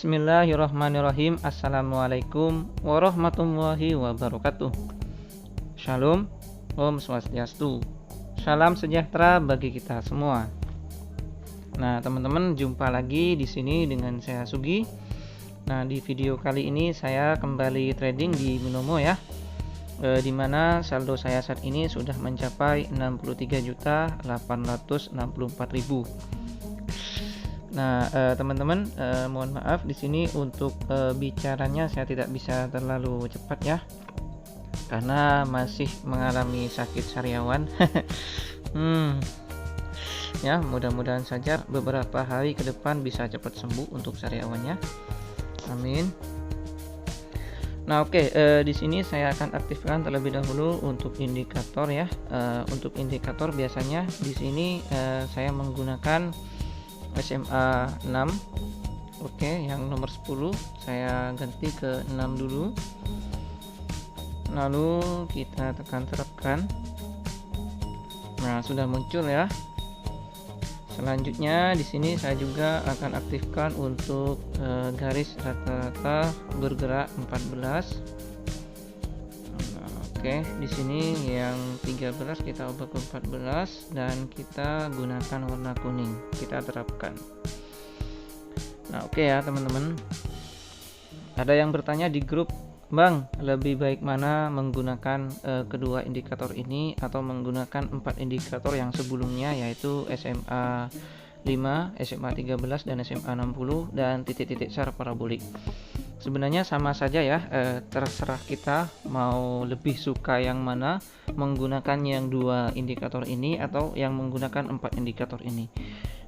Bismillahirrahmanirrahim. Assalamualaikum warahmatullahi wabarakatuh. Shalom, Om Swastiastu. Salam sejahtera bagi kita semua. Nah, teman-teman, jumpa lagi di sini dengan saya Sugi. Nah, di video kali ini saya kembali trading di Binomo ya. Di mana saldo saya saat ini sudah mencapai 63.864.000. Nah, teman-teman, mohon maaf di sini untuk bicaranya saya tidak bisa terlalu cepat ya, karena masih mengalami sakit sariawan. Ya, mudah-mudahan saja beberapa hari ke depan bisa cepat sembuh untuk sariawannya. Amin. Nah, oke, di sini saya akan aktifkan terlebih dahulu untuk indikator ya. Untuk indikator biasanya di sini saya menggunakan SMA 6. Oke, yang nomor 10 saya ganti ke 6 dulu. Lalu kita terapkan. Nah, sudah muncul ya. Selanjutnya di sini saya juga akan aktifkan untuk garis rata-rata bergerak 14. Oke, di sini yang 13 kita ubah ke 14 dan kita gunakan warna kuning. Kita terapkan. Nah, oke ya teman-teman. Ada yang bertanya di grup, "Bang, lebih baik mana menggunakan kedua indikator ini atau menggunakan 4 indikator yang sebelumnya, yaitu SMA 5, SMA 13 dan SMA 60 dan titik-titik SAR parabolik?" Sebenarnya sama saja ya, terserah kita mau lebih suka yang mana, menggunakan yang 2 indikator ini atau yang menggunakan 4 indikator ini.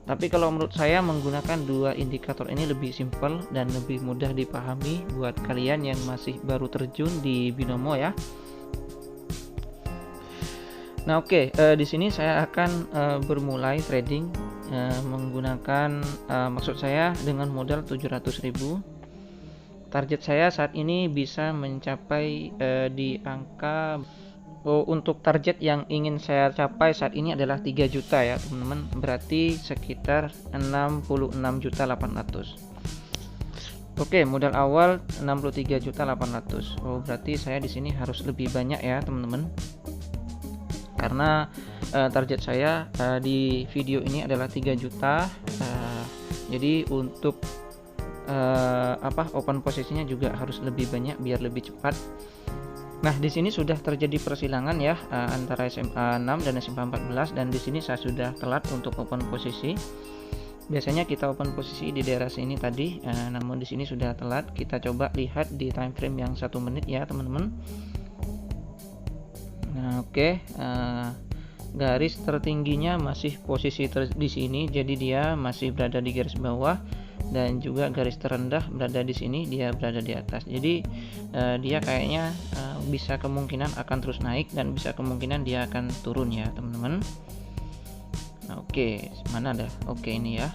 Tapi kalau menurut saya menggunakan 2 indikator ini lebih simpel dan lebih mudah dipahami buat kalian yang masih baru terjun di Binomo ya. Nah, oke, di sini saya akan bermulai trading menggunakan maksud saya dengan modal 700.000. Target saya saat ini bisa mencapai di angka untuk target yang ingin saya capai saat ini adalah 3 juta ya teman-teman. Berarti sekitar 66.800.000. Oke, modal awal 63.800.000. Oh, berarti saya di sini harus lebih banyak ya teman-teman. Karena target saya di video ini adalah 3 juta. Jadi untuk open posisinya juga harus lebih banyak biar lebih cepat. Nah, di sini sudah terjadi persilangan ya antara SMA 6 dan SMA 14 dan di sini saya sudah telat untuk open posisi. Biasanya kita open posisi di daerah sini tadi, namun di sini sudah telat. Kita coba lihat di time frame yang 1 menit ya, teman-teman. Nah, oke. Garis tertingginya masih posisi di sini, jadi dia masih berada di garis bawah. Dan juga garis terendah berada di sini, dia berada di atas. Jadi dia kayaknya bisa kemungkinan akan terus naik dan bisa kemungkinan dia akan turun ya teman-teman. Nah, oke, mana ada? Oke, ini ya.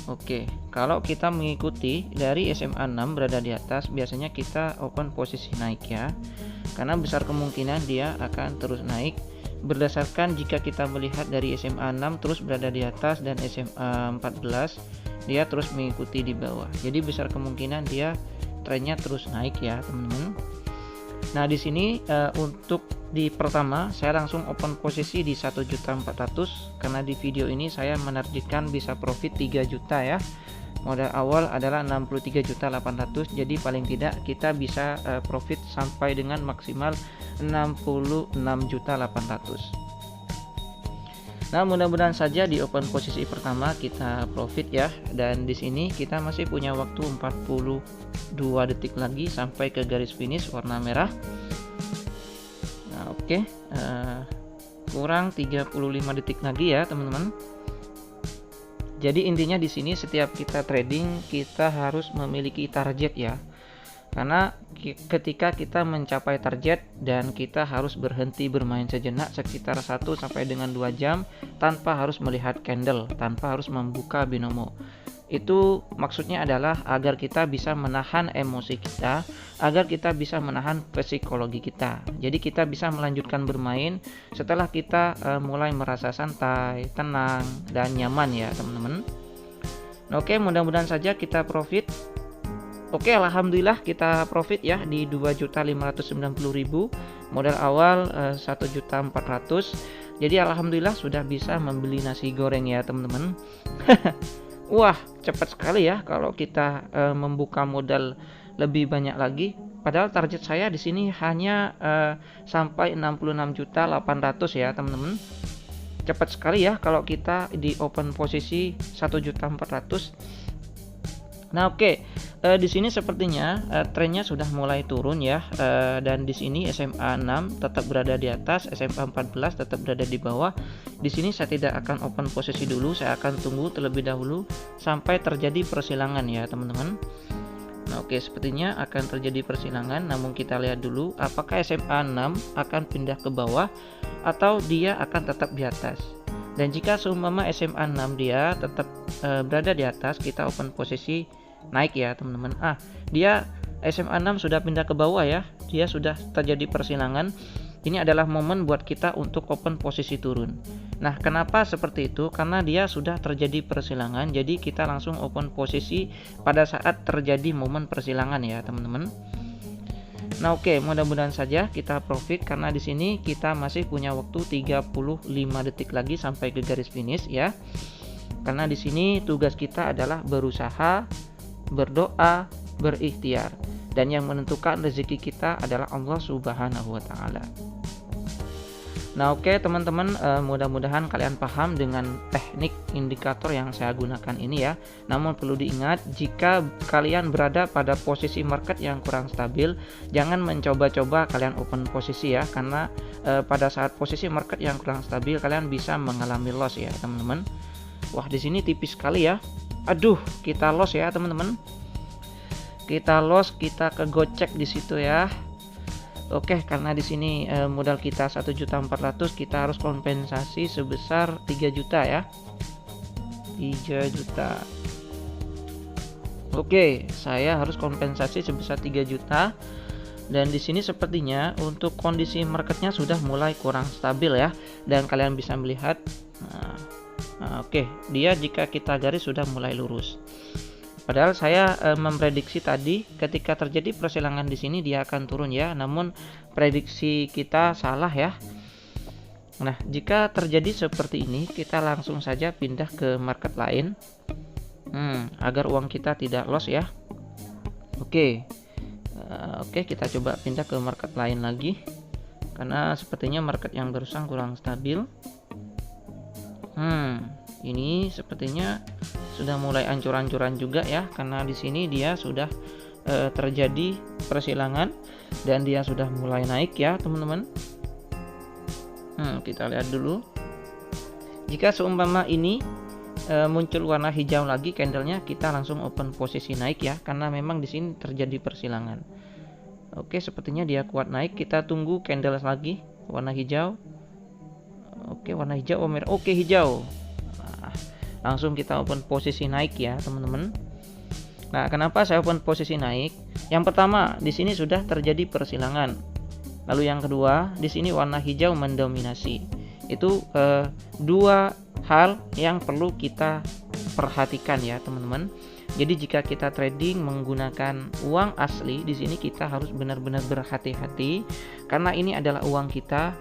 Oke, kalau kita mengikuti dari SMA 6 berada di atas, biasanya kita open posisi naik ya. Karena besar kemungkinan dia akan terus naik. Berdasarkan jika kita melihat dari SMA 6 terus berada di atas dan SMA 14 dia terus mengikuti di bawah. Jadi besar kemungkinan dia trennya terus naik ya teman-teman. Nah, di sini untuk di pertama saya langsung open posisi di 1.400.000 karena di video ini saya menargetkan bisa profit 3 juta ya. Modal awal adalah 63.800.000, jadi paling tidak kita bisa profit sampai dengan maksimal 66.800.000. Nah, mudah-mudahan saja di open posisi pertama kita profit ya. Dan di sini kita masih punya waktu 42 detik lagi sampai ke garis finish warna merah. Nah, oke, kurang 35 detik lagi ya teman-teman. Jadi intinya di sini setiap kita trading kita harus memiliki target ya. Karena ketika kita mencapai target dan kita harus berhenti bermain sejenak sekitar 1 sampai dengan 2 jam tanpa harus melihat candle, tanpa harus membuka binomo. Itu maksudnya adalah agar kita bisa menahan emosi kita, agar kita bisa menahan psikologi kita. Jadi kita bisa melanjutkan bermain setelah kita mulai merasa santai, tenang, dan nyaman ya teman-teman. Oke, mudah-mudahan saja kita profit. Oke, alhamdulillah kita profit ya di 2.590.000. Modal awal 1.400.000. Jadi alhamdulillah sudah bisa membeli nasi goreng ya teman-teman. Wah, cepat sekali ya kalau kita membuka modal lebih banyak lagi. Padahal target saya di sini hanya sampai 66.800.000 ya teman-teman. Cepat sekali ya kalau kita di open posisi 1.400.000. Nah, oke. Di sini sepertinya trennya sudah mulai turun ya. Dan di sini SMA 6 tetap berada di atas, SMA 14 tetap berada di bawah. Di sini saya tidak akan open posisi dulu, saya akan tunggu terlebih dahulu sampai terjadi persilangan ya, teman-teman. Nah, oke, sepertinya akan terjadi persilangan, namun kita lihat dulu apakah SMA 6 akan pindah ke bawah atau dia akan tetap di atas. Dan jika seumpama SMA 6 dia tetap berada di atas, kita open posisi naik ya teman-teman. Dia SMA 6 sudah pindah ke bawah ya, dia sudah terjadi persilangan. Ini adalah momen buat kita untuk open posisi turun. Nah, kenapa seperti itu? Karena dia sudah terjadi persilangan, jadi kita langsung open posisi pada saat terjadi momen persilangan ya teman-teman. Nah, oke, mudah-mudahan saja kita profit karena di sini kita masih punya waktu 35 detik lagi sampai ke garis finish ya. Karena di sini tugas kita adalah berusaha, berdoa, berikhtiar, dan yang menentukan rezeki kita adalah Allah Subhanahu wa taala. Nah, oke teman-teman, mudah-mudahan kalian paham dengan teknik indikator yang saya gunakan ini ya. Namun perlu diingat, jika kalian berada pada posisi market yang kurang stabil, jangan mencoba-coba kalian open posisi ya, karena pada saat posisi market yang kurang stabil kalian bisa mengalami loss ya teman-teman. Wah, di sini tipis sekali ya. Aduh, kita loss ya teman-teman. Kita loss, kita kegocek di situ ya. Oke, karena di sini modal kita 1.400.000, kita harus kompensasi sebesar 3 juta ya. 3 juta. Oke, saya harus kompensasi sebesar 3 juta. Dan di sini sepertinya untuk kondisi marketnya sudah mulai kurang stabil ya. Dan kalian bisa melihat, oke, dia jika kita garis sudah mulai lurus. Padahal saya memprediksi tadi ketika terjadi persilangan di sini dia akan turun ya, namun prediksi kita salah ya. Nah, jika terjadi seperti ini, kita langsung saja pindah ke market lain, agar uang kita tidak loss ya. Oke, kita coba pindah ke market lain lagi, karena sepertinya market yang barusan kurang stabil. Ini sepertinya sudah mulai ancur-ancuran juga ya, karena di sini dia sudah terjadi persilangan dan dia sudah mulai naik ya teman-teman. Kita lihat dulu. Jika seumpama ini muncul warna hijau lagi candlenya, kita langsung open posisi naik ya, karena memang di sini terjadi persilangan. Oke, sepertinya dia kuat naik. Kita tunggu candle lagi warna hijau. Oke, warna hijau, merah. Oke, hijau. Langsung kita open posisi naik ya teman-teman. Nah, kenapa saya open posisi naik? Yang pertama, di sini sudah terjadi persilangan. Lalu yang kedua, di sini warna hijau mendominasi. Itu dua hal yang perlu kita perhatikan ya teman-teman. Jadi jika kita trading menggunakan uang asli, di sini kita harus benar-benar berhati-hati karena ini adalah uang kita.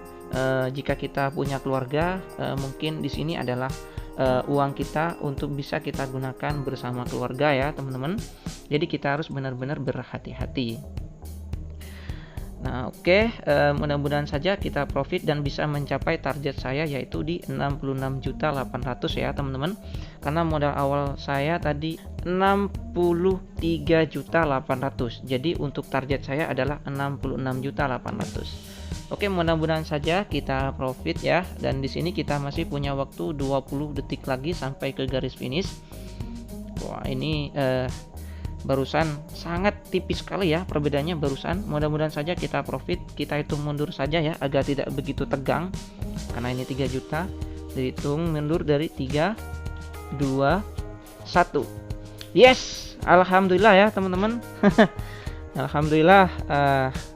Jika kita punya keluarga, mungkin di sini adalah uang kita untuk bisa kita gunakan bersama keluarga ya teman-teman. Jadi kita harus benar-benar berhati-hati. Nah, oke, mudah-mudahan saja kita profit dan bisa mencapai target saya yaitu di 66.800.000 ya teman-teman. Karena modal awal saya tadi 63.800.000. Jadi untuk target saya adalah 66.800.000. Oke, mudah-mudahan saja kita profit ya. Dan di sini kita masih punya waktu 20 detik lagi sampai ke garis finish. Wah, ini barusan sangat tipis sekali ya perbedaannya barusan. Mudah-mudahan saja kita profit. Kita hitung mundur saja ya agar tidak begitu tegang. Karena ini 3 juta. Dihitung mundur dari 3, 2, 1. Yes, alhamdulillah ya teman-teman. Alhamdulillah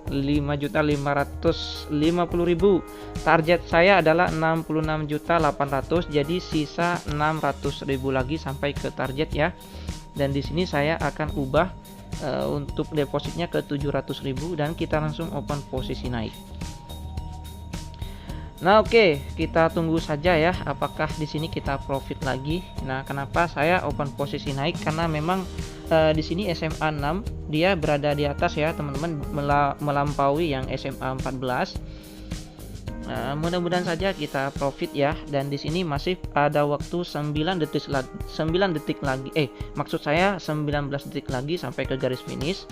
5.550.000. Target saya adalah 66.800.000, jadi sisa 600.000 lagi sampai ke target ya. Dan di sini saya akan ubah untuk depositnya ke 700.000 dan kita langsung open posisi naik. Nah, oke, kita tunggu saja ya apakah di sini kita profit lagi. Nah, kenapa saya open posisi naik? Karena memang di sini SMA 6 dia berada di atas ya, teman-teman, melampaui yang SMA 14. Nah, mudah-mudahan saja kita profit ya, dan di sini masih ada waktu 9 detik lagi. Maksud saya 19 detik lagi sampai ke garis finish.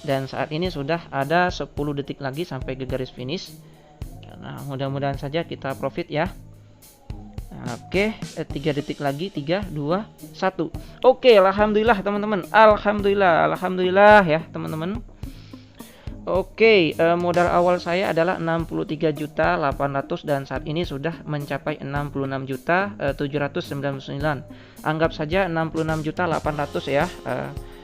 Dan saat ini sudah ada 10 detik lagi sampai ke garis finish. Nah, mudah-mudahan saja kita profit ya. Oke, 3 detik lagi, 3, 2, 1. Oke, alhamdulillah teman-teman. Alhamdulillah ya teman-teman. Oke, modal awal saya adalah 63.800.000 dan saat ini sudah mencapai 66.799.000. Anggap saja 66.800.000 ya.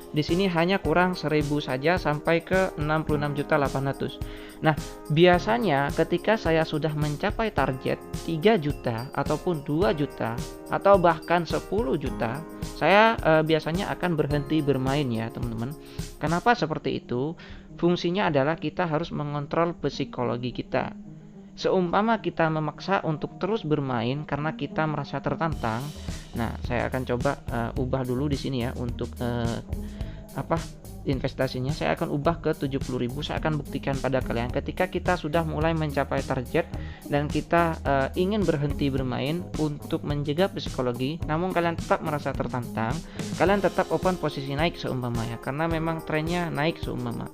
Di sini hanya kurang 1.000 saja sampai ke 66.800.000. Nah, biasanya ketika saya sudah mencapai target 3 juta ataupun 2 juta atau bahkan 10 juta, saya biasanya akan berhenti bermain ya, teman-teman. Kenapa seperti itu? Fungsinya adalah kita harus mengontrol psikologi kita. Seumpama kita memaksa untuk terus bermain karena kita merasa tertantang. Nah, saya akan coba ubah dulu di sini ya untuk investasinya. Saya akan ubah ke 70.000. Saya akan buktikan pada kalian ketika kita sudah mulai mencapai target dan kita ingin berhenti bermain untuk menjaga psikologi, namun kalian tetap merasa tertantang, kalian tetap open posisi naik seumpama ya, karena memang trennya naik seumpama.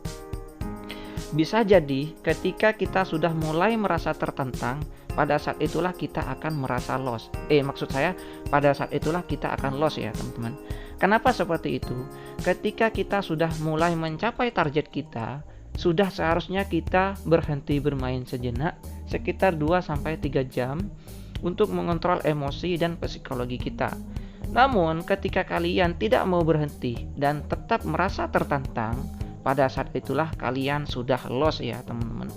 Bisa jadi ketika kita sudah mulai merasa tertantang, pada saat itulah kita akan merasa loss. Maksud saya pada saat itulah kita akan loss ya, teman-teman. Kenapa seperti itu? Ketika kita sudah mulai mencapai target kita, sudah seharusnya kita berhenti bermain sejenak sekitar 2-3 jam untuk mengontrol emosi dan psikologi kita. Namun ketika kalian tidak mau berhenti dan tetap merasa tertantang, pada saat itulah kalian sudah loss ya, teman-teman.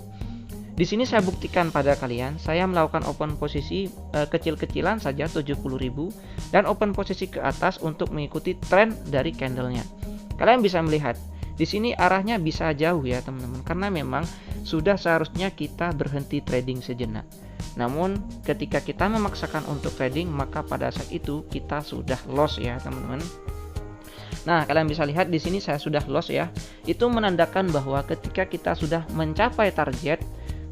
Di sini saya buktikan pada kalian, saya melakukan open posisi kecil-kecilan saja 70.000 dan open posisi ke atas untuk mengikuti tren dari candlenya. Kalian bisa melihat di sini arahnya bisa jauh ya, teman-teman, karena memang sudah seharusnya kita berhenti trading sejenak. Namun ketika kita memaksakan untuk trading, maka pada saat itu kita sudah loss ya, teman-teman. Nah, kalian bisa lihat di sini saya sudah loss ya. Itu menandakan bahwa ketika kita sudah mencapai target,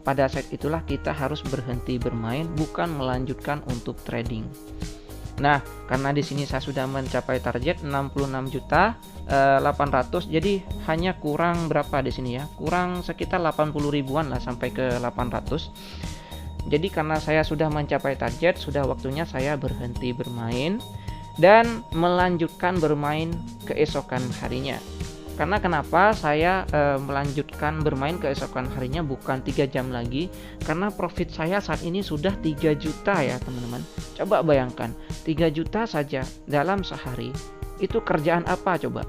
pada saat itulah kita harus berhenti bermain, bukan melanjutkan untuk trading. Nah, karena di sini saya sudah mencapai target 66.800.000, jadi hanya kurang berapa di sini ya? Kurang sekitar 80 ribuan lah sampai ke 800. Jadi karena saya sudah mencapai target, sudah waktunya saya berhenti bermain dan melanjutkan bermain keesokan harinya. Karena kenapa saya melanjutkan bermain keesokan harinya bukan 3 jam lagi? Karena profit saya saat ini sudah 3 juta ya, teman-teman. Coba bayangkan, 3 juta saja dalam sehari. Itu kerjaan apa coba?